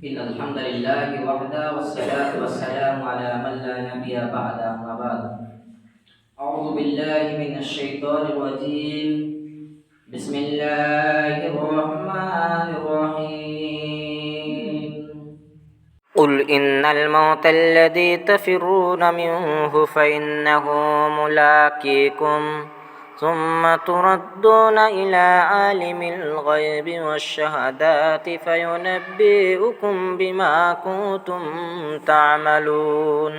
إن الحمد لله وحده والصلاة والسلام على من لا نبي بعد أما بعد أعوذ بالله من الشيطان الرجيم بسم الله الرحمن الرحيم قل إن الموت الذي تفرون منه فإنه ملاقيكم ثم تردون إلى عالم الغيب والشهادات فينبئكم بما كنتم تعملون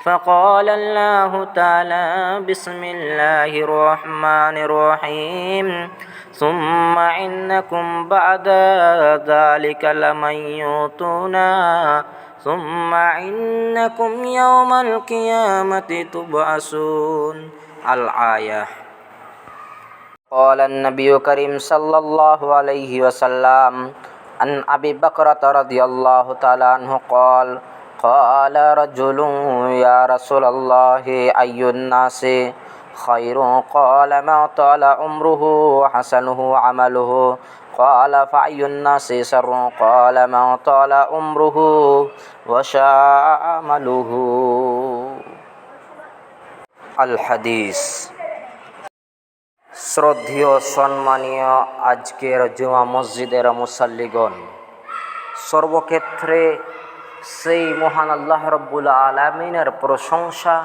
فقال الله تعالى بسم الله الرحمن الرحيم ثم إنكم بعد ذلك لميتون ثم إنكم يوم القيامة تبعثون الآية قال النبي الكريم صلى الله عليه وسلم عن أبي بكرة رضي الله تعالى عنه قال قال رجل يا رسول الله أي الناس خير قال ما طال عمره وحسنه عمله قال فأي الناس شر قال ما طال عمره وشاء عمله الحديث শ্রদ্ধেয় সম্মানীয় আজকের জুমা মসজিদের মুসাল্লিগণ, সর্বক্ষেত্রে সেই মহান আল্লাহ রব্বুল আলামিনের প্রশংসা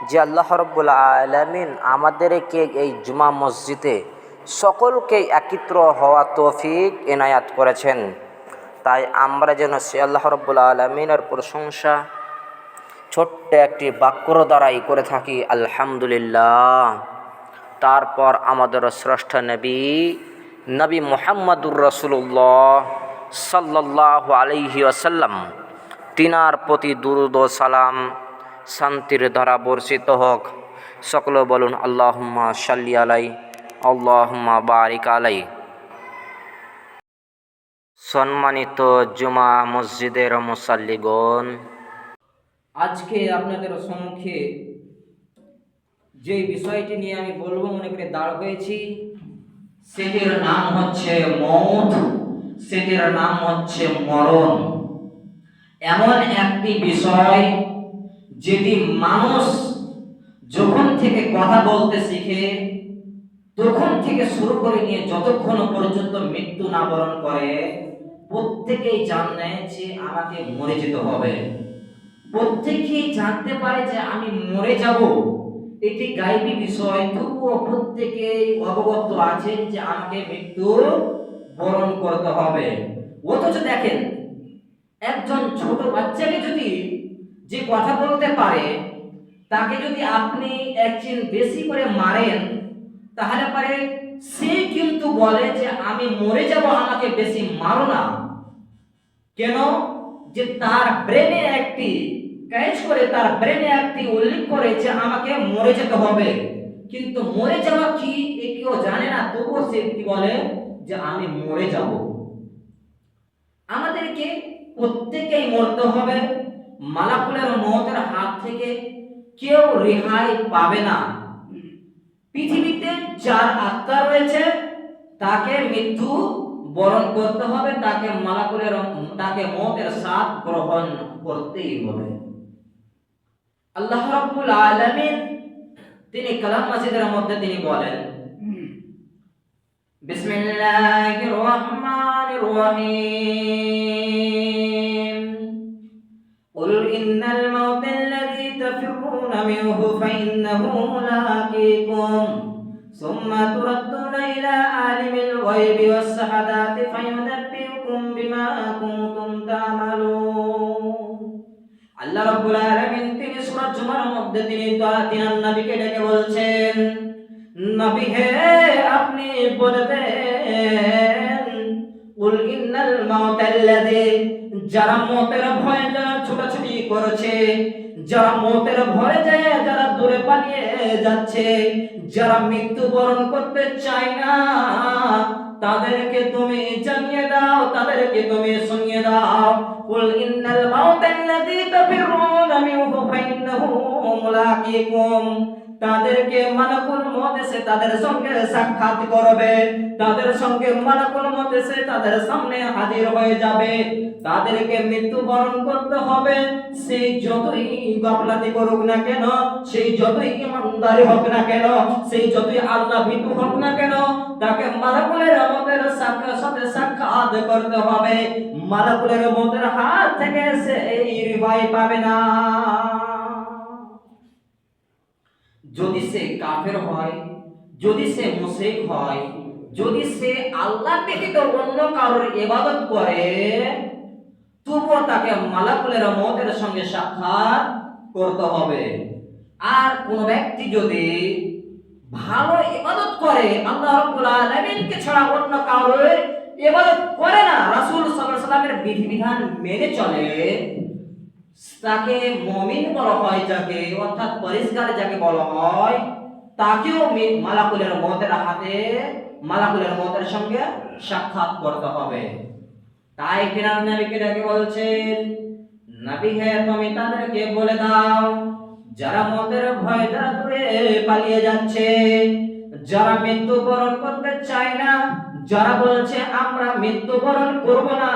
যে আল্লাহ রব্বুল আলামিন আমাদেরকে এই জুমা মসজিদে সকলকে একত্র হওয়া তৌফিক এনায়াত করেছেন। তাই আমরা যেন সে আল্লাহ রব্বুল আলামিনের প্রশংসা ছোট্ট একটি বাক্যর দ্বারাই করে থাকি আলহামদুলিল্লাহ। তারপর আমাদের শ্রেষ্ঠ নবী মুহাম্মদুর রাসূলুল্লাহ সাল্লাল্লাহু আলাইহি ওয়াসাল্লাম তিনার প্রতি দুরূদ ও সালাম শান্তির ধারা বর্ষিত হোক। সকলে বলুন আল্লাহুম্মা সাল্লি আলাই আল্লাহুম্মা বারিক আলাই। সম্মানিত জুমা মসজিদের মুসাল্লিগণ, আজকে আপনাদের সম্মুখে যে বিষয়টি নিয়ে আমি বলবো মনে করে দাঁড় হয়েছি, সেটির নাম হচ্ছে মওত, সেটির নাম হচ্ছে মরণ। এমন একটি বিষয় যেটি মানুষ যখন থেকে কথা বলতে শিখে তখন থেকে শুরু করে নিয়ে যতক্ষণ পর্যন্ত মৃত্যু না বরণ করে, প্রত্যেকেই জানে যে আমাকে মরে যেতে হবে। প্রত্যেকেই জানতে পারে যে আমি মরে যাব, এটি গায়বী বিষয়, তবুও প্রত্যেকেই অবগত আছেন যে আমাকে মৃত্যু বরণ করতে হবে। অথচ দেখেন, একজন ছোট বাচ্চাকে যদি যে কথা বলতে পারে, তাকে যদি আপনি একদিন বেশি করে মারেন, তাহলে পারে সে কিন্তু বলে যে আমি মরে যাব, আমাকে বেশি মারো না। কেন? যে তার ব্রেনে একটি কাজ করে, তার ব্রেনে একটি উল্লেখ করে যে আমাকে মরে যেতে হবে। কিন্তু মরে যাওয়া কি এ কেউ জানে না, তবুও সে কি বলে যে আমি মরে যাব। আমাদেরকে প্রত্যেকেই মরতে হবে। মালাকুলের মওতের হাত থেকে কেউ রেহাই পাবে না। পৃথিবীতে যার আত্মা রয়েছে তাকে মৃত্যু বরণ করতে হবে, তাকে মওতের স্বাদ গ্রহণ করতেই হবে। আল্লাহ রাব্বুল আলামিন তিনি কালাম মাজিদের মধ্যে তিনি বলেন, বিসমিল্লাহির রহমানির রহিম কুল ইন্নাল মাউতাল্লাযী তাফিরুনা মিনহু ফাইন্নাহু মুলাকীকুম সুম্মা তুরাদ্দুনা ইলা আলিমিল গায়বি ওয়াস শাহাদাতি ফায়ুনাব্বিউকুম বিমা কুনতুম তা'মালুন। আল্লাহ রাব্বুল আলামিন তিনি সূরা জুমার মধ্যে তিনি তিনার নবীকে ডেকে বলছেন, নবী হে, আপনি বলে দেন, কুল ইন্নাল মাউতাল্লাযী, যারা মওতের ভয়ে যারা ছোটাছুটি করেছে, যারা মওতের ভয়ে যায় যারা দূরে পালিয়ে যাচ্ছে, যারা মৃত্যুবরণ করতে চায় না, তাদেরকে তুমি জানিয়ে দাও, তাদেরকে তুমি শুনিয়ে দাও, কুল ইন্নাল মাউতাল্লাযী তাফিরুনা মিনহু ফাইন্নাহু মুলাকীকুম, তাদেরকে মালাকুল মউত এসে তাদের সঙ্গে সাক্ষাৎ করবে, তাদের সঙ্গে মালাকুল মউত এসে তাদের সামনে হাজির হয়ে যাবে। তাদেরকে মৃত্যুবরণ করতে হবে। সেই যতই গাফলাতি করুক না কেন, সেই যতই ইমানদারি হোক না কেন, সেই যতই আল্লাহ ভীতু হোক না কেন, তাকে মালাকুলের মউতের সাথে সাক্ষাৎ করতে হবে। মালাকুলের মউতের হাত থেকে সে রিহাই পাবে না। যদি সে কাফের হয়, যদি সে মুশরিক হয়, যদি সে আল্লাহ ব্যতীত অন্য কারোর ইবাদত করে, তবুও তাকে মালাকুলের মউতের সঙ্গে সাক্ষাৎ করতে হবে। আর কোন ব্যক্তি যদি ভালো ইবাদত করে, আল্লাহ রাব্বুল আলামিনকে ছাড়া অন্য কারোর ইবাদত করে না, রাসূল সাল্লাল্লাহু আলাইহি ওয়াসাল্লামের বিধিবিধান মেনে চলে, তাকে মুমিন বলা হয় যাকে, অর্থাৎ পরিষ্কার যাকে বলা হয়, তাকেও মালাকুলের মউতের সঙ্গে সাক্ষাৎ করতে হবে। তাই কিনা নবীকে ডেকে বলছেন, নবী হে তুমি তাদেরকে বলে দাও, যারা মউতের ভয় দ্বারা দূরে পালিয়ে যাচ্ছে, যারা মৃত্যুবরণ করতে চায় না, যারা বলছে আমরা মৃত্যুবরণ করব না,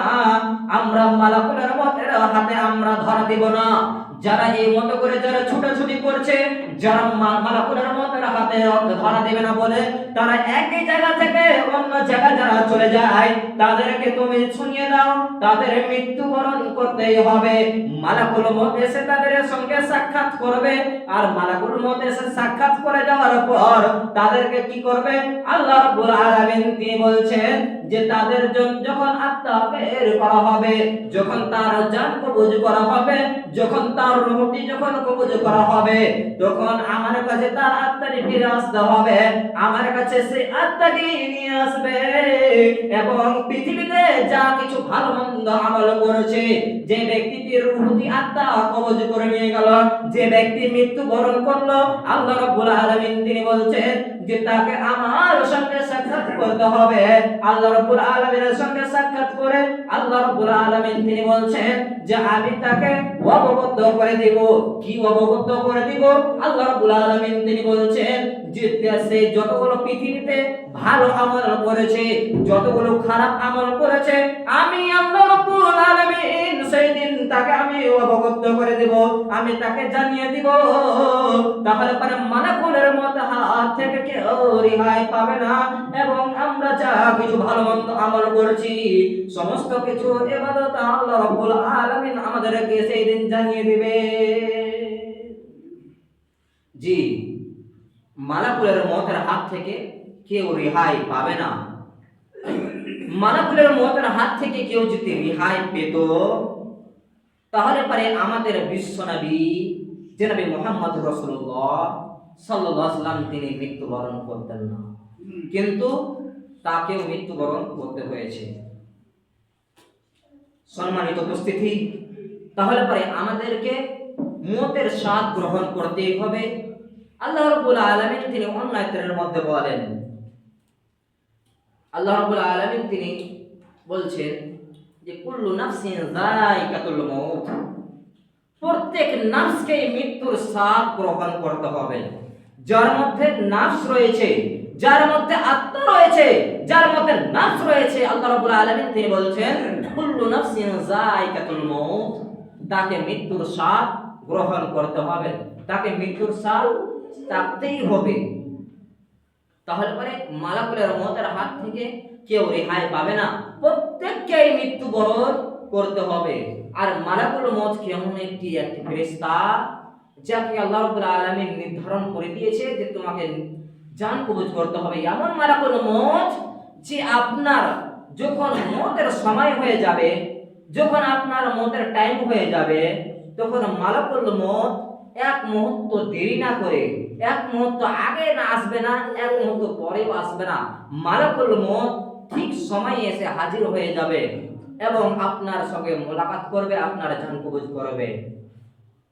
আমরা মালাকুলের মউতের হাতে আমরা ধরা দিব না, যারা এই মত করে যারা ছুটাছুটি করছে, যারা মালাকুলের মউতের হাতে ধরা দেবে না বলে তারা একই জায়গা থেকে অন্য জায়গায় যারা চলে যায়, তাদেরকে তুমি শুনিয়ে দাও, তাদের মৃত্যুবরণ করতেই হবে। মালাকুল মউত এসে তাদের সঙ্গে সাক্ষাৎ করবে, আর মালাকুল মউত এসে সাক্ষাৎ করে যাওয়ার পর তাদেরকে কি করবে? আল্লাহ রাব্বুল আলামিন তিনি বলছেন যে তাদের যখন আত্মা বের করা হবে, যখন তার জান কবজ করা হবে, যখন তার রূহটি যখন কবজ করা হবে, তখন আমার কাছে তার আত্মাটি ফিরে আসতে হবে, আমার কাছে সেই আত্মাটি নিয়ে আসবে এবং পৃথিবীতে যা কিছু ভালো মন্দ আমল করেছে, যে ব্যক্তিটির রূহটি আত্মা কবজ করে নিয়ে গেল, যে ব্যক্তি মৃত্যুবরণ করলো, আল্লাহ রাব্বুল আলামিন তিনি বলছেন যে তাকে আমার সঙ্গে সাক্ষাৎ করতে হবে। আল্লাহ রাব্বুল আলামিনের সঙ্গে সাক্ষাৎ করে আল্লাহ রাব্বুল আলামিন তিনি বলছেন যে আমি তাকে অবগত করে দেব। কি অবগত করে দিব? আল্লাহ রাব্বুল আলামিন তিনি বলছেন যে সে যতগুলো পৃথিবীতে ভালো আমল করেছে, যতগুলো খারাপ আমল করেছে, আমি আল্লাহ রাব্বুল আলামিন সেই দিন তাকে আমি অবগত করে দেব, আমি তাকে জানিয়ে দিব। তাহলে পরে মালাকুলের মউত হাত থেকে কেউ রেহাই পাবে না, এবং আমরা যা কিছু ভালো মন্দ আমল করেছি সমস্ত কিছু ইবাদত আল্লাহ রাব্বুল আলামিন আমাদেরকে সেই দিন জানিয়ে দিবে। জি, মালাকুলের মউতের হাত থেকে কেউ রেহাই পাবে না। মালাকুলের মউতের হাত থেকে কেউ যদি রেহাই পেত, তাহলে পরে আমাদের বিশ্বনবী জনাবে মুহাম্মদ রাসূলুল্লাহ সাল্লাল্লাহু আলাইহি ওয়াসাল্লাম তিনি মৃত্যুবরণ করতেন না, কিন্তু তাকেও মৃত্যুবরণ করতে হয়েছে। সম্মানিত উপস্থিতি, তাহলে পরে আমাদেরকে মউতের স্বাদ গ্রহণ করতেই হবে। আল্লাহ রাব্বুল আলামিন তিনি অন্য আয়াতের মধ্যে বলেন, আল্লাহ রাব্বুল আলামিন তিনি বলছেন যে কুল্লু নাফসিন যায়িকাতুল মউত, প্রত্যেক নাফসকে মৃত্যুর স্বাদ গ্রহণ করতে হবে। যার মধ্যে নাফস রয়েছে, যার মধ্যে আত্মা রয়েছে, যার মধ্যে নাফস রয়েছে, আল্লাহ রাব্বুল আলামিন তিনি বলছেন কুল্লু নাফসিন যায়িকাতুল মউত, তাকে মৃত্যুর স্বাদ গ্রহণ করতে হবে, তাকে মৃত্যুর স্বাদ চাখতেই হবে। তাহলে পরে মালাকুলের মউতের হাত থেকে কেউ রেহাই পাবে না, প্রত্যেককেই মৃত্যুবরণ করতে হবে। আর মালাকুল মউত কেমন একটি ফেরেশতা, যাকে আল্লাহ রাব্বুল আলামিন নির্ধারণ করে দিয়েছে যে তোমাকে জান কবজ করতে হবে। এমন মালাকুল মউত যে আপনার যখন মউতের সময় হয়ে যাবে, যখন আপনার মউতের টাইম হয়ে যাবে, তখন মালাকুল মউত এক মুহূর্ত দেরি না করে, এক মুহূর্ত আগে না আসবে না, এক মুহূর্ত পরেও আসবে না, মালাকুল মউত ঠিক সময়ে এসে হাজির হয়ে যাবে এবং আপনার সঙ্গে মোলাকাত করবে, আপনার জান কবজ করবে।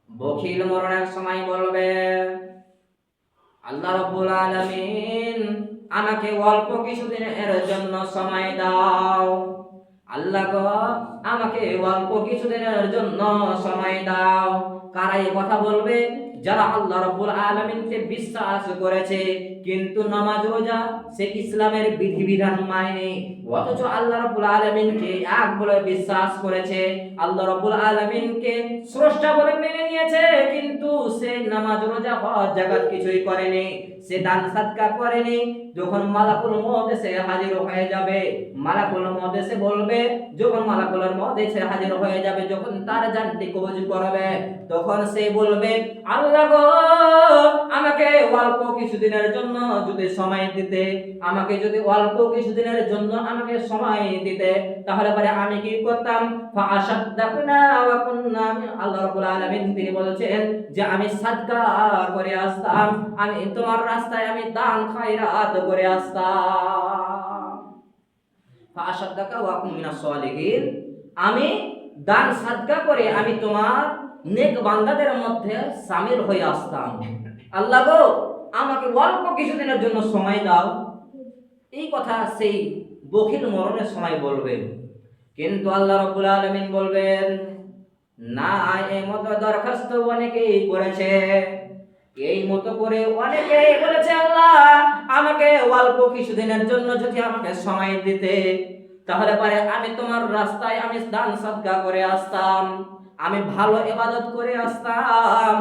বখিল মরণের সময় বলবে আল্লাহ রাব্বুল আলামিন আমাকে অল্প কিছুদিনের জন্য সময় দাও। আল্লাহ গো, আমাকে অল্প কিছুদিনের জন্য সময় দাও। কারা এই কথা বলবে? যারা আল্লাহ রাব্বুল আলামিনকে বিশ্বাস করেছে কিন্তু নামাজ রোজা সে ইসলামের বিধিবিধান মানেনি, অথচ আল্লাহ রাব্বুল আলামিনকে এক বলে বিশ্বাস করেছে, আল্লাহ রাব্বুল আলামিনকে স্রষ্টা বলে মেনে নিয়েছে, কিন্তু সে নামাজ রোজা হজ যাকাত কিছুই করেনি, সে দান সাদকা করেনি। যখন মালাকুল মউত এসে হাজির হয়ে যাবে, মালাকুল মউত এসে বলবে, যখন মালাকুল মউত এসে হাজির হয়ে যাবে, যখন তার জানটি কবজ করবে, তখন সে বলবে, আল্লাহ গো, আমাকে অল্প কিছুদিনের জন্য যদি সময় দিতে, আমাকে যদি অল্প কিছুদিনের জন্য আমাকে সময় দিতে, তাহলে পরে আমি কি করতাম? ফাআশাদ্দাকনা ওয়া কুননা আল্লাহ রাব্বুল আলামিন তিনি বলেছেন যে আমি সাদকা করে আসতাম, আমি তোমার রাস্তায় আমি দান খায়রাত করে আসতাম। ফাআশাদ্দাকা ওয়া কুন মিনাস সালিহিন, আমি দান সাদকা করে আমি তোমার নেক বান্দাদের মধ্যে শামিল হয়ে আসতাম। আল্লাহ গো, আমাকে অল্প কিছুদিনের জন্য সময় দাও। এই কথা সেই বখিল মরণের সময় বলবেন, কিন্তু আল্লাহ রাব্বুল আলামিন বলবেন না, এই মতো দরখাস্ত অনেকেই করেছে, এই মতো করে অনেকেই বলেছে, আল্লাহ আমাকে অল্প কিছুদিনের জন্য যদি আমাকে সময় দিতে, তাহলে পরে আমি তোমার রাস্তায় আমি দান সাদকা করে আসতাম, আমি ভালো ইবাদত করে আসতাম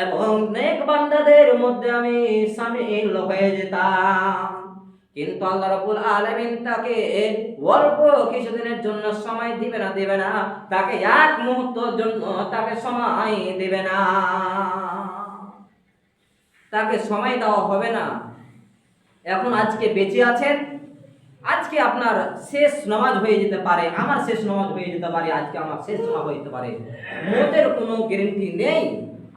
এবং নেক বান্দাদের মধ্যে আমি শামিল হয়ে যেতাম। কিন্তু আল্লাহ রাব্বুল আলামিন তাকে অল্প কিছুদিনের জন্য সময় দিবে না, তাকে এক মুহূর্তের জন্য তাকে সময় দিবে না, তাকে সময় দেওয়া হবে না। এখন আজকে বেঁচে আছেন, আজকে আপনার শেষ নামাজ হয়ে যেতে পারে, আমার শেষ নামাজ হয়ে যেতে পারে, আজকে আমার শেষ নামাজ হয়ে যেতে পারে, মতের কোনো গ্যারান্টি নেই।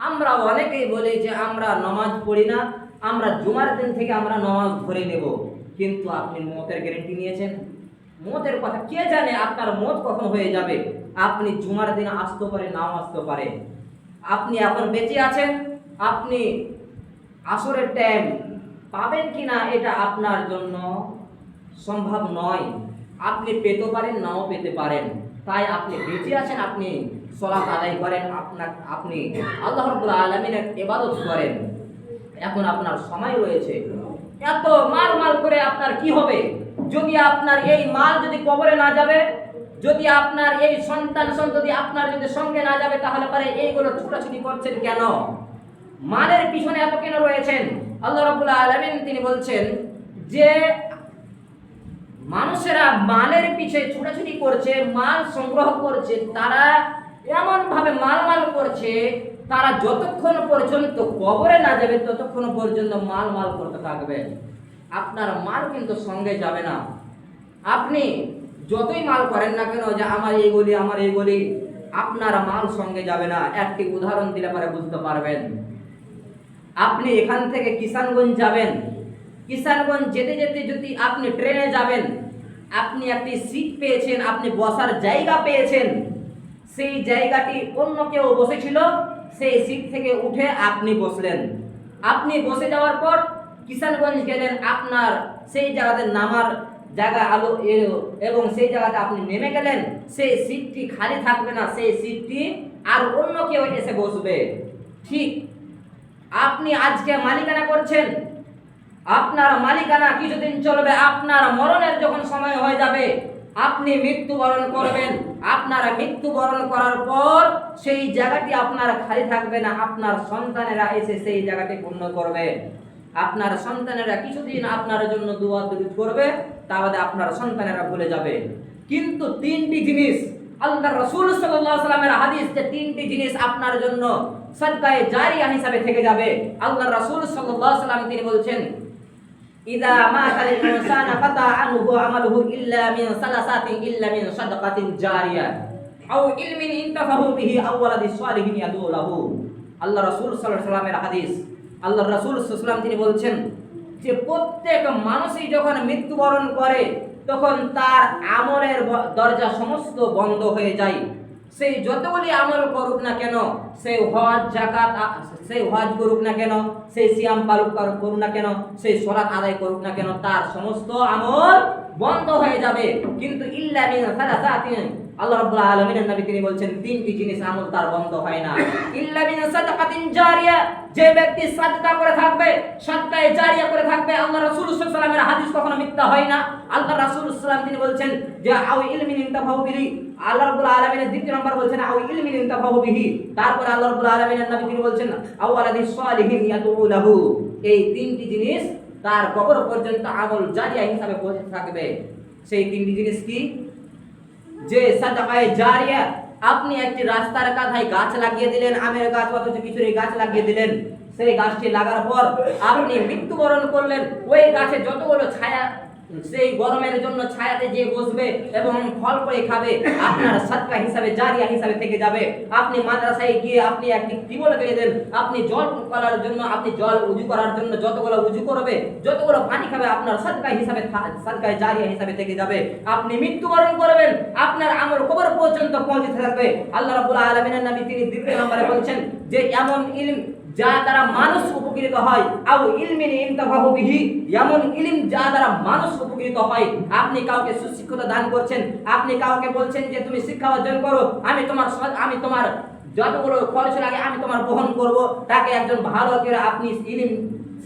আমরা অনেকেই বলি যে আমরা নামাজ পড়ি না, আমরা জুমার দিন থেকে আমরা নামাজ ধরে নেব, কিন্তু আপনি মতের গ্যারান্টি নিয়েছেন? মতের কথা কে জানে আপনার মত কখন হয়ে যাবে? আপনি জুমার দিন আসতে পারে, নাও আসতে পারে। আপনি এখন বেঁচে আছেন, আপনি আসরের টাইম পাবেন কিনা এটা আপনার জন্য সম্ভব নয়, আপনি পেতে পারেন, নাও পেতে পারেন। তাই আপনি বেঁচে আছেন, আপনি সালাত আদায় করেন, আপনি আল্লাহ রাব্বুল আলামিনের ইবাদত করেন। এখন আপনার সময় রয়েছে, এত মাল করে আপনার কি হবে? যদি আপনার এই মাল যদি কবরে না যাবে, যদি আপনার এই সন্তান সন্ততি আপনার যদি সঙ্গে না যাবে, তাহলে পরে এইগুলো ছুটাছুটি করছেন কেন? মালের পিছনে এত কেন রয়েছেন? আল্লাহ রাব্বুল আলামিন তিনি বলছেন যে মানুষেরা মালের পিছে ছুটাছুটি করছে, মাল সংগ্রহ করছে, তারা এমন ভাবে মাল করছে, তারা যতক্ষণ পর্যন্ত কবরে না যাবে ততক্ষণ পর্যন্ত মাল করতে থাকবে। আপনার মাল কিন্তু সঙ্গে যাবে না। আপনি যতই মাল করেন না কেন, যে আমার এইগুলি, আপনার মাল সঙ্গে যাবে না। একটি উদাহরণ দিলে পরে বুঝতে পারবেন। আপনি এখান থেকে কিষানগঞ্জ যাবেন, কিষানগঞ্জ যেতে যেতে যদি আপনি ট্রেনে যাবেন, আপনি একটি সিট পেয়েছেন, আপনি বসার জায়গা পেয়েছেন, সেই জায়গাটি অন্য কেউ বসেছিল, সেই সিট থেকে উঠে আপনি বসলেন। আপনি বসে যাওয়ার পর কিষানগঞ্জ গেলেন, আপনার সেই জায়গাতে নামার জায়গা আলো এলো এবং সেই জায়গাতে আপনি নেমে গেলেন, সেই সিটটি খালি থাকবে না, সেই সিটটি আর অন্য কেউ এসে বসবে। ঠিক আপনি আজকে মালিকানা করছেন, আপনার মালিকানা কিছুদিন চলবে, আপনার মরণের যখন সময় হয়ে যাবে আপনি মৃত্যুবরণ করবেন। আপনারা মৃত্যুবরণ করার পর সেই জায়গাটি আপনার খালি থাকবে না, আপনার সন্তানেরা এসে সেই জায়গাটি পূর্ণ করবে। আপনার সন্তানেরা কিছুদিন আপনার জন্য দোয়া দরুদ করবে, তা বাদে আপনার সন্তানেরা ভুলে যাবে। কিন্তু তিনটি জিনিস আল্লাহর রাসূল সাল্লাল্লাহু আলাইহি ওয়াসাল্লামের হাদিস, যে তিনটি জিনিস আপনার জন্য সাদকায়ে জারিয়া হিসাবে থেকে যাবে। আল্লাহর রাসূল সাল্লাল্লাহু আলাইহি ওয়াসাল্লাম তিনি বলছেন, ইদা মাতাল ইনসানা ফাতা আনহু আমালুহু ইল্লা মিন সালাসাতিন ইল্লা মিন সাদাকাতিন জারিয়া আও ইলমিন ইনতাফাহু বিহি আও ওয়ালাদিস সালিহিন ইয়াদউ লাহু। আল্লাহ রাসূল সাল্লাল্লাহু আলাইহি ওয়াসাল্লামের হাদিস। আল্লাহর রাসূল সাল্লাল্লাহু আলাইহি ওয়াসাল্লাম তিনি বলছেন যে প্রত্যেক মানুষই যখন মৃত্যুবরণ করে তখন তার আমলের দরজা সমস্ত বন্ধ হয়ে যায়, সেই যতগুলি আমল করুক না কেন, সেই হজ জাকাত, সেই হজ করুক না কেন, সেই সিয়াম পালন করুক না কেন, সেই সালাত আদায় করুক না কেন, তার সমস্ত আমল বন্ধ হয়ে যাবে। কিন্তু ইল্লা মিন সালাসাতিন, আল্লাহ রাব্বুল আলামিনের নবী তিনি বলছেন তিনটি জিনিস আমল তার বন্ধ হয় না। ইল্লা মিন সাদাকাতিন জারিয়া, যে ব্যক্তি সাদকা করে থাকবে, সাদকায়ে জারিয়া করে থাকবে, আল্লাহ রাসূল সাল্লাল্লাহু আলাইহি ওয়াসাল্লামের হাদিস কখনো মিথ্যা হয় না। আল্লাহ রাসূল সাল্লাল্লাহু আলাইহি ওয়াসাল্লাম তিনি বলছেন যে আও ইলমিন ইনতাফাউ বিহি, আল্লাহ রাব্বুল আলামিনের দ্বিতীয় নম্বর বলছেন আও ইলমিন ইনতাফাউ বিহি, তারপর আল্লাহ রাব্বুল আলামিনের নবী তিনি বলছেন আও ওয়ালাদিস সালিহিন ইয়াদউ লাহু। এই তিনটি জিনিস তার কবর পর্যন্ত আমল জারিয়া হিসাবে পৌঁছে থাকবে। সেই তিনটি জিনিস কি? যে সাদাকায়ে জারিয়া, আপনি একটি রাস্তার কাঁধায় গাছ লাগিয়ে দিলেন, আমের গাছ অথচ কিছুর গাছ লাগিয়ে দিলেন, সেই গাছটি লাগার পর আপনি মৃত্যুবরণ করলেন, ওই গাছে যতগুলো ছায়া, সেই গরমের জন্য ছায়াতে যে বসবে এবং ফল করে খাবে, আপনার সাদকা হিসাবে জারিয়া হিসাবে থেকে যাবে। আপনি মাদ্রাসায় গিয়ে আপনি একটি টিউবওয়েল গেড়ে দেন, আপনি জল করার জন্য, আপনি জল উজু করার জন্য যতগুলো উজু করবে, যতগুলো পানি খাবে, আপনার সাদকা হিসাবে, সাদকায়ে জারিয়া হিসাবে থেকে যাবে। আপনি মৃত্যুবরণ করবেন, আপনার আমল কবর পর্যন্ত পৌঁছে থাকবে। আল্লাহ রাব্বুল আলামিনের নবী তিনি দ্বিতীয় নম্বরে বলছেন যে এমন ইলম যা দ্বারা মানুষ উপকৃত হয়, আও ইলমিন ইনতাফাহু বিহি, এমন ইলম যা দ্বারা মানুষ উপকৃত হয়। আপনি কাউকে সুশিক্ষা দান করছেন, আপনি কাউকে বলছেন যে তুমি শিক্ষা অর্জন করো, আমি তোমার যতগুলো খরচ লাগে আমি তোমার বহন করব, তাকে একজন ভালো করে আপনি ইলম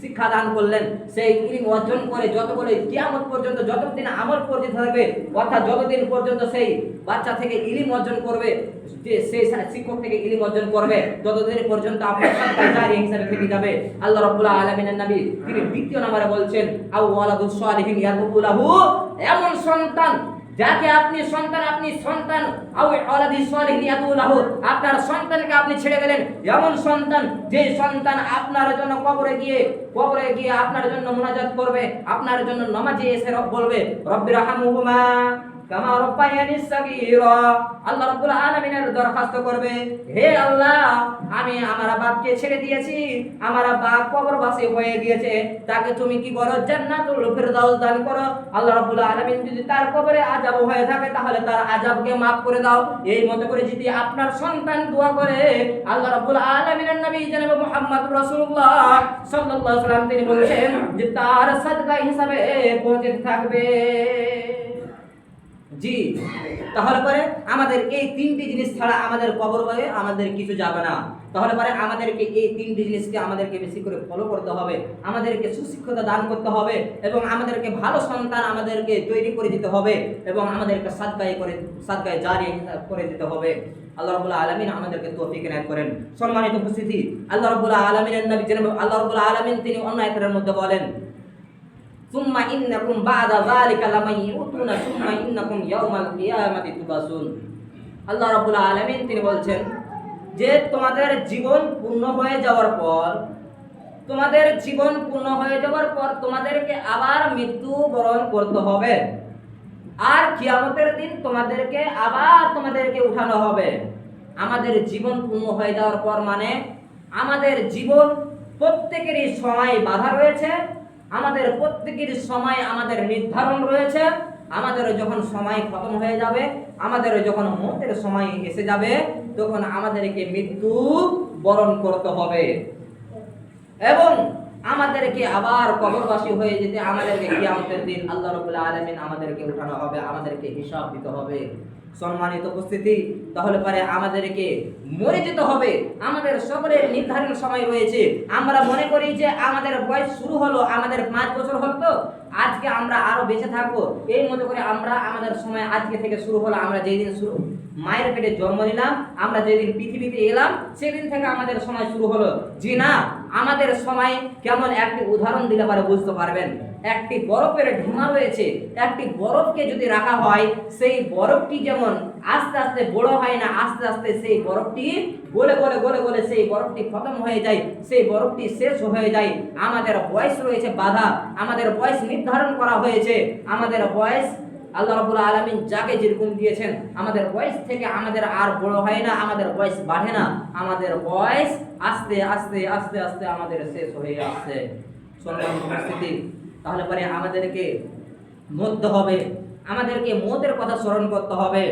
শিক্ষা দান করলেন। সেই ইলম অর্জন করে যতগুলো কিয়ামত পর্যন্ত যতদিন আমল করতে থাকবে, অর্থাৎ যতদিন পর্যন্ত সেই বাচ্চা থেকে ইলম অর্জন করবে, যে সেই শিক্ষক থেকে ইলম অর্জন করবে, ততদিন পর্যন্ত আপনার সাদকা জারিয়া হিসেবে থেকে যাবে। আল্লাহ রাব্বুল আলামিনের নবী তিনি দ্বিতীয় নম্বরে বলছেন আও ওয়ালাদুস সালিহিন ইয়াদউ লাহু, এমন সন্তান যাকে আপনি সন্তান আও ওয়ালাদিস সালিহিন ইয়াদউ লাহু, আপনার সন্তানকে আপনি ছেড়ে গেলেন, এমন সন্তান যে সন্তান আপনার জন্য কবরে গিয়ে আপনার জন্য মুনাজাত করবে, আপনার জন্য নামাজে এসে বলবে রব্বিরহামহুমা কামা রাব্বায়ানি সাগীরা। আল্লাহ রাব্বুল আলামিনের দরখাস্ত করবে, হে আল্লাহ, আমি আমার বাপকে ছেড়ে দিয়েছি, আমার বাপ কবরবাসী হয়ে গিয়েছে, তাকে তুমি কি করো? জান্নাতুল ফিরদাউস দান করো। আল্লাহ রাব্বুল আলামিন যদি তার কবরে আযাব হয়ে থাকে তাহলে তার আযাবকে maaf করে দাও। এই মতো করে যদি আপনার সন্তান দোয়া করে, আল্লাহ রাব্বুল আলামিনের নবী জনাব মুহাম্মদ রাসূলুল্লাহ সাল্লাল্লাহু আলাইহি ওয়াসাল্লাম তিনি বলেছেন যে তার সাদকা হিসাবে পৌঁছে থাকবে। জি, তাহলে পরে আমাদের এই তিনটি জিনিস ছাড়া আমাদের কবর বয়ে আমাদের কিছু যাবে না। তাহলে পরে আমাদেরকে এই তিনটি জিনিসকে আমাদেরকে বেশি করে ফলো করতে হবে, আমাদেরকে সুশিক্ষতা দান করতে হবে এবং আমাদেরকে ভালো সন্তান আমাদেরকে তৈরি করে দিতে হবে এবং আমাদেরকে সাদকায়ে জারিয়া করে দিতে হবে। আল্লাহ রাব্বুল আলামিন আমাদেরকে তৌফিক এনায়েত করেন। সম্মানিত উপস্থিতি, আল্লাহ রাব্বুল আলামিনের নবী জনাব আল্লাহ রাব্বুল আলামিন তিনি অন্য আয়াতের মধ্যে বলেন সুম্মা ইন্নাকুম বা'দা যালিকা লামাইয়ুতুনা সুম্মা ইন্নাকুম ইয়াউমাল কিয়ামাতি তুবাসুন। আল্লাহ রাব্বুল আলামিন তিনি বলছেন যে তোমাদের জীবন পূর্ণ হয়ে যাওয়ার পর তোমাদেরকে আবার মৃত্যুবরণ করতে হবে, আর কিয়ামতের দিন তোমাদেরকে উঠানো হবে। আমাদের জীবন পূর্ণ হয়ে যাওয়ার পর মানে আমাদের জীবন প্রত্যেকেরই সময় বাধা রয়েছে, আমাদের প্রত্যেকের সময় আমাদের নির্ধারণ রয়েছে। আমাদের যখন সময় খতম হয়ে যাবে, আমাদের যখন মৌতের সময় এসে যাবে, তখন আমাদেরকে মৃত্যু বরণ করতে হবে এবং আমাদেরকে আবার কবরবাসী হয়ে যেতে আমাদেরকে কিয়ামতের দিন আল্লাহ রাব্বুল আলামিন আমাদেরকে উঠানো হবে, আমাদেরকে হিসাব দিতে হবে। সম্মানিত উপস্থিতি, তাহলে পরে আমাদেরকে মরে যেতে হবে। আমাদের সকলের নির্ধারিত সময় রয়েছে। আমরা মনে করি যে আমাদের বয়স শুরু হলো, আমাদের 5 বছর হলো, তো আজকে আমরা আরো বেঁচে থাকবো, এই মতো করে আমাদের সময় আজকে থেকে শুরু হলো। আমরা যেই দিন মায়ের পেটে জন্ম নিলাম, আমরা যেদিন পৃথিবীতে এলাম, সেদিন থেকে আমাদের সময় শুরু হলো। জি না, আমাদের সময় কেমন একটি উদাহরণ দিলে পারে বুঝতে পারবেন। একটি বরফের ঢিমা রয়েছে, একটি বরফকে যদি রাখা হয়, সেই বরফটি যেমন আস্তে আস্তে বড় হয় না, আস্তে আস্তে সেই বরফটি গলে গলে গলে গলে সেই বরফটি খতম হয়ে যায়, সেই বরফটি শেষ হয়ে যায়। আমাদের বয়স রয়েছে বাধা, আমাদের বয়স নির্ধারণ করা হয়েছে। আমাদের বয়স আল্লাহ রাব্বুল আলামিন যাকে যেরকম দিয়েছেন, আমাদের বয়স থেকে আমাদের আর বড় হয় না, আমাদের বয়স বাড়ে না, আমাদের বয়স আস্তে আস্তে আস্তে আস্তে আমাদের শেষ হয়ে আসছে। সম্মানিত উপস্থিতি, তাহলে পরে আমাদেরকে মরতে হবে, আমাদেরকে মৌতের কথা স্মরণ করতে হবে।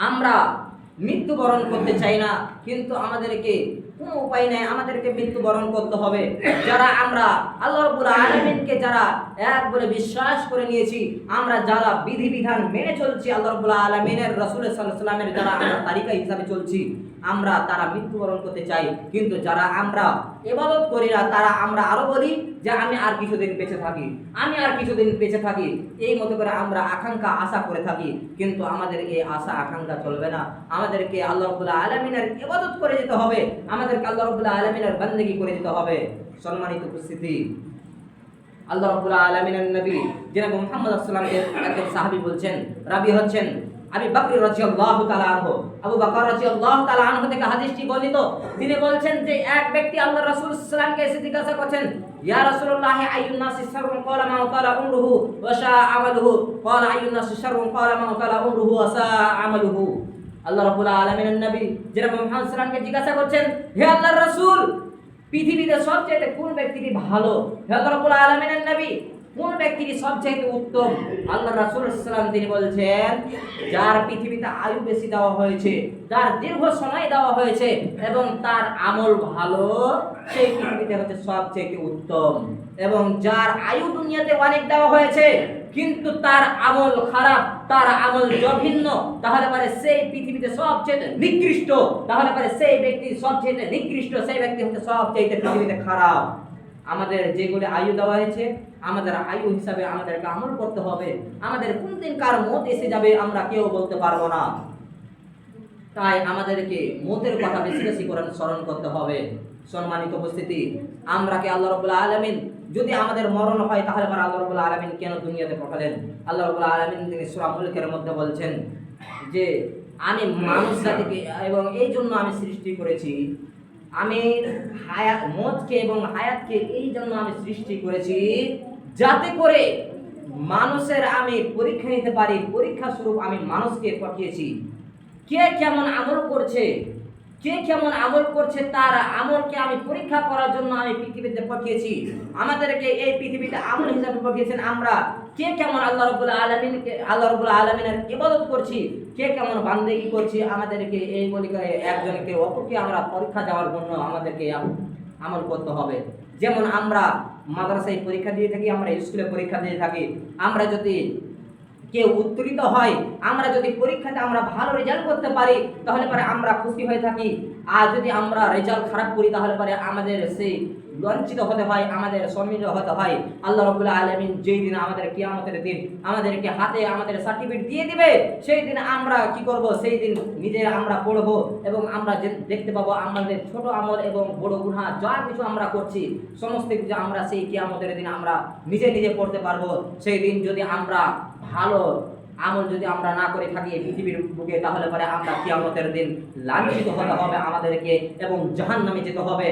আমরা মৃত্যুবরণ করতে চাই না, কিন্তু আমাদেরকে কোনো উপায় নাই, আমাদেরকে মৃত্যুবরণ করতে হবে। যারা আমরা আল্লাহ রাব্বুল আলামিনকে যারা এক বলে বিশ্বাস করে নিয়েছি, আমরা যারা বিধিবিধান মেনে চলছি, আল্লাহ রাব্বুল আলামিনের রাসূল সাল্লাল্লাহু আলাইহি ওয়াসাল্লামের যারা আমরা তালিকা হিসাবে চলছি, আমরা তারা মৃত্যুবরণ করতে চাই। কিন্তু যারা আমরা ইবাদত করি না, তারা আমরা আরো বলি যে আমি আর কিছুদিন বেঁচে থাকি, আমি আর কিছুদিন বেঁচে থাকি, এই মতো করে আমরা আকাঙ্ক্ষা আশা করে থাকি। কিন্তু আমাদের এই আশা আকাঙ্ক্ষা চলবে না, আমাদেরকে আল্লাহ রাব্বুল আলামিনের ইবাদত করে যেতে হবে, আমাদেরকে আল্লাহ রাব্বুল আলামিনের বান্দেগি করে যেতে হবে। সম্মানিত উপস্থিতি, আল্লাহ রাব্বুল আলামিনের নবী জনাব মুহাম্মদ সাল্লাল্লাহু আলাইহি ওয়াসাল্লাম একজন সাহাবী বলছেন, রাবী হচ্ছেন আবু বকর রাদিয়াল্লাহু তাআলা আনহু। আবু বকর রাদিয়াল্লাহু তাআলা আনহু থেকে হাদিসটি বর্ণিত। তিনি বলছেন যে এক ব্যক্তি আল্লাহর রাসূল সাল্লাল্লাহু আলাইহি ওয়াসাল্লামকে এসে জিজ্ঞাসা করছেন, ইয়া রাসূলুল্লাহ আইয়ুন নাসি শাররুন? ক্বালা মা তালা উমরুহু ওয়া শাআ আমালুহু। ক্বালা আইয়ুন নাসি শাররুন? ক্বালা মা তালা উমরুহু ওয়া শাআ আমালুহু। আল্লাহ রাব্বুল আলামিনের নবী জনাব মুহাম্মদ সাল্লাল্লাহু আলাইহি ওয়াসাল্লামকে জিজ্ঞাসা করছেন, হে আল্লাহর রাসূল, পৃথিবীতে সবচেয়ে কোন ব্যক্তিটি ভালো? হে আল্লাহ রাব্বুল আলামিনের নবী, কোন ব্যক্তিটি সবচেয়ে উত্তম? আল্লাহ রাসূল সাল্লাল্লাহু আলাইহি ওয়াসাল্লাম তিনি বলছেন, যার পৃথিবীতে আয়ু বেশি দেওয়া হয়েছে, যার দীর্ঘ সময় দেওয়া হয়েছে এবং তার আমল ভালো, সেই পৃথিবীতে হচ্ছে সবচেয়ে উত্তম। এবং যার আয়ু দুনিয়াতে অনেক দেওয়া হয়েছে কিন্তু তার আমল খারাপ, তার আমল জঘন্য, তাহলে পরে সেই পৃথিবীতে সবচেয়ে নিকৃষ্ট, তাহলে পরে সেই ব্যক্তি সবচেয়ে নিকৃষ্ট, সেই ব্যক্তি হচ্ছে সবচেয়ে পৃথিবীতে খারাপ। আমাদের যেগুলো আয়ু দেওয়া হয়েছে, আমাদের আয়ু হিসাবে আমাদেরকে আমল করতে হবে। আমাদের কোন দিন কার মত এসে যাবে আমরা কেউ বলতে পারবো না। তাই আমাদেরকে মতের কথা বেশি বেশি করে স্মরণ করতে হবে। সম্মানিত উপস্থিতি, আমরা কি আল্লাহ রাব্বুল আলামিন যদি আমাদের মরণ হয় তাহলে আল্লাহ রাব্বুল আলামিন কেন দুনিয়াতে পাঠালেন? আল্লাহ রাব্বুল আলামিন তিনি সূরা মুলকের মধ্যে বলছেন যে আমি মানুষ জাতিকে এবং এই জন্য আমি সৃষ্টি করেছি, আমি হায়াত মৌতকে এবং হায়াতকে এই জন্য আমি সৃষ্টি করেছি যাতে করে মানুষের আমি পরীক্ষা নিতে পারি। পরীক্ষা স্বরূপ আমি মানুষকে পাঠিয়েছি। কে কেমন আমল করছে, কে কেমন আমল করছে, তার আমলকে আমি পরীক্ষা করার জন্য আমি পৃথিবীতে পাঠিয়েছি। আমাদেরকে এই পৃথিবীতে আমল হিসাবে পাঠিয়েছেন। আমরা কে কেমন আল্লাহ রাব্বুল আলামিনের ইবাদত করছি, কে কেমন বান্দেগি করছি, আমাদেরকে এই বলি একজনকে অপরকে আমরা পরীক্ষা দেওয়ার জন্য আমাদেরকে আমল করতে হবে। যেমন আমরা মাদ্রাসায় পরীক্ষা দিয়ে থাকি, আমরা স্কুলে পরীক্ষা দিয়ে থাকি। আমরা যদি কেউ উত্তীর্ণ হয়, আমরা যদি পরীক্ষাতে আমরা ভালো রেজাল্ট করতে পারি তাহলে পরে আমরা খুশি হয়ে থাকি। আর যদি আমরা রেজাল্ট খারাপ করি তাহলে পরে আমাদের সেই লজ্জিত হতে হয়, আমাদের সম্মিলিত হতে হয়। আল্লাহ রাব্বুল আলামিন যেই দিন আমাদের কিয়ামতের দিন আমাদেরকে হাতে আমাদের সার্টিফিকেট দিয়ে দিবে, সেই দিন আমরা কি করব? সেই দিন নিজে আমরা পড়ব এবং আমরা দেখতে পাবো আমাদের ছোট আমল এবং বড় গুনাহ যা কিছু আমরা করছি সমস্ত কিছু আমরা সেই কিয়ামতের দিন আমরা নিজে নিজে পড়তে পারবো। সেই দিন যদি আমরা ভালো আমল যদি আমরা না করে থাকি এই পৃথিবীর বুকে তাহলে পরে আমরা কিয়ামতের দিন লাঞ্ছিত হতে হবে আমাদেরকে এবং জাহান্নামে যেতে হবে।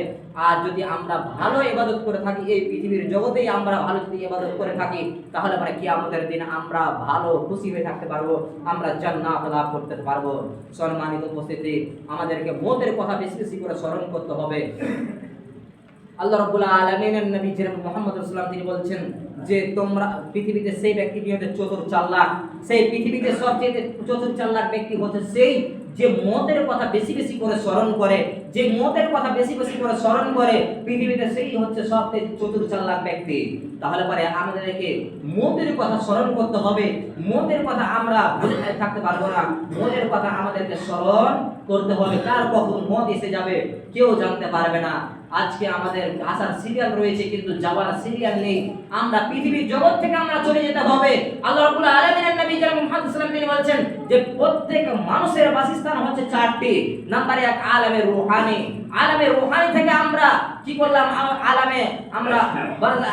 আর যদি আমরা ভালো ইবাদত করে থাকি এই পৃথিবীর জগতেই আমরা ভালো যদি ইবাদত করে থাকি তাহলে পরে কিয়ামতের দিন আমরা ভালো খুশি হয়ে থাকতে পারবো, আমরা জান্নাত লাভ করতে পারবো। সম্মানিত উপস্থিতি, আমাদেরকে মতের কথা বেশি বেশি করে স্মরণ করতে হবে। আল্লাহ রাব্বুল আলামিনের নবী জনাব মুহাম্মদ সাল্লাল্লাহু আলাইহি ওয়াসাল্লাম তিনি বলছেন যে তোমরা পৃথিবীতে সেই ব্যক্তিটি হচ্ছে 4 লাখ, সেই পৃথিবীতে সবচেয়ে 4 লাখ ব্যক্তি হচ্ছে সেই যে মতের কথা বেশি বেশি করে স্মরণ করে, যে মতের কথা বেশি বেশি করে স্মরণ করে পৃথিবীতে সেই হচ্ছে সবচেয়ে 4 লাখ ব্যক্তি। তাহলে পরে আমাদেরকে মতের কথা স্মরণ করতে হবে। মতের কথা আমরা ভুলে থাকতে পারবো না, মতের কথা আমাদেরকে স্মরণ করতে হবে। কার কখন মত এসে যাবে কেউ জানতে পারবে না। আজকে আমাদের আসার সিরিয়াল রয়েছে কিন্তু যাওয়ার সিরিয়াল নেই। আমরা পৃথিবীর জগৎ থেকে আমরা চলে যেতে হবে। আল্লাহ রাব্বুল আলামিনের নবী জনাব মুহাম্মদ সাল্লাল্লাহু আলাইহি ওয়াসাল্লাম তিনি বলেছেন যে প্রত্যেক মানুষের বাসস্থান হচ্ছে 4টি। নাম্বার 1 আলামে রূহানি। আলামে রূহানি থেকে আমরা কি করলাম? আলামে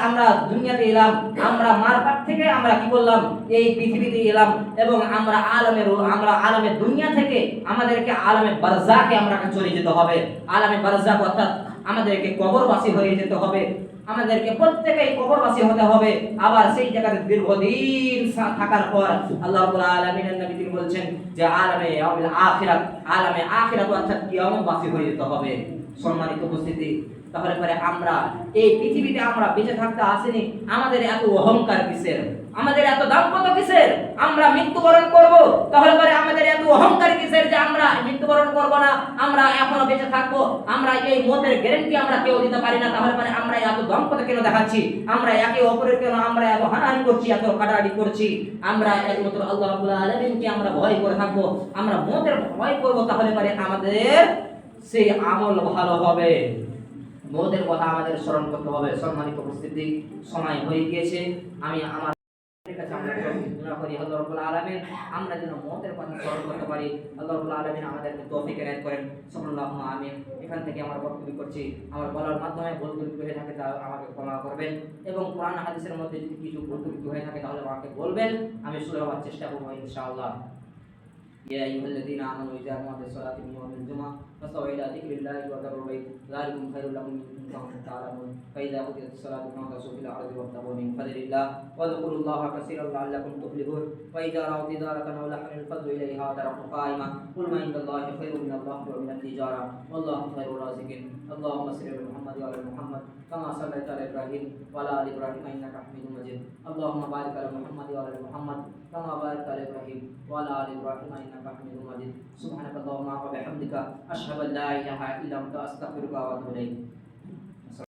আমরা দুনিয়াতে এলাম, আমরা মারফাত থেকে আমরা কি করলাম? এই পৃথিবীতে এলাম এবং আমরা আলামে দুনিয়া থেকে আমাদেরকে আলামে বারজাখে আমরা চলে যেতে হবে। আলামে বারজাখ অর্থাৎ আমাদেরকে কবরবাসী হয়ে যেতে হবে, আমাদেরকে প্রত্যেকেই কবরবাসী হতে হবে। আবার সেই জায়গাতে দীর্ঘদিন থাকার পর আল্লাহ রাব্বুল আলামিনের নবী তিনি বলছেন যে আলামে আখিরাত অর্থাৎ কিয়ামতবাসী হয়ে যেতে হবে। সম্মানিত উপস্থিতি, তাহলে পরে আমরা এই পৃথিবীতে আমরা বেঁচে থাকতে আসিনি, আমাদের এত অহংকার কিসের, আমাদের এত দাম্পত্য কিসের, আমরা মৃত্যুবরণ করব, তাহলে পরে আমাদের এত অহংকার কিসের যে আমরা মৃত্যুবরণ করব না, আমরা এখনো বেঁচে থাকবো, আমরা এই মতের গ্যারান্টি আমরা কেউ দিতে পারি না, তাহলে পরে আমরা এত দাম্পত্য কেন দেখাচ্ছি, আমরা একে অপরের কেন আমরা এত হানাহানি করছি, এত কাটাকাটি করছি, আমরা একমাত্র আল্লাহ রাব্বুল আলামিনকে আমরা ভয় করে থাকবো, আমরা মতের ভয় করব, তাহলে পরে আমাদের সেই আমল ভালো হবে। মতের কথা আমাদের স্মরণ করতে হবে। সম্মানিত উপস্থিতি, সময় হয়ে গিয়েছে, আমি আমার কাছে আমরা দোয়া করি আল্লাহ রাব্বুল আলামিন আমরা যেন মতের কথা স্মরণ করতে পারি। আল্লাহ রাব্বুল আলামিন আমাদেরকে তৌফিক এনায়েত করেন। সাল্লাল্লাহু আমিন। এখান থেকে আমার বক্তব্য করছি, আমার বলার মাধ্যমে ভুল ত্রুটি হয়ে থাকে তা আমাকে ক্ষমা করবেন, এবং কোরআন হাদিসের মধ্যে যদি কিছু ভুল ত্রুটি হয়ে থাকে তাহলে আমাকে বলবেন, আমি শুধরাবার চেষ্টা করব ইনশাআল্লাহ। يا أيها الذين آمنوا إذا نودي الصلاة من يوم الجمعة فاسعوا إلى ذكر الله وذروا البيع ذلكم خير لكم إن كنتم تعلمون فإذا قضيت الصلاة فانتشروا في الأرض وابتغوا من فضل الله واذكروا الله كثيرا لعلكم تفلحون وإذا رأوا تجارة أو لهوا انفضوا إليها وتركوا قائما قل ما عند الله خير من الله ومن التجارة والله خير الرازقين. اللهم صل على محمد وعلى محمد كما صليت على إبراهيم وعلى آل إبراهيم إنك حميد مجيد. اللهم بارك على محمد وعلى محمد كما باركت على إبراهيم وعلى آل إبراهيم إنك حميد مجيد. سبحانك اللهم وبحمدك أشهد أن لا إله إلا أنت أستغفرك وأتوب إليك.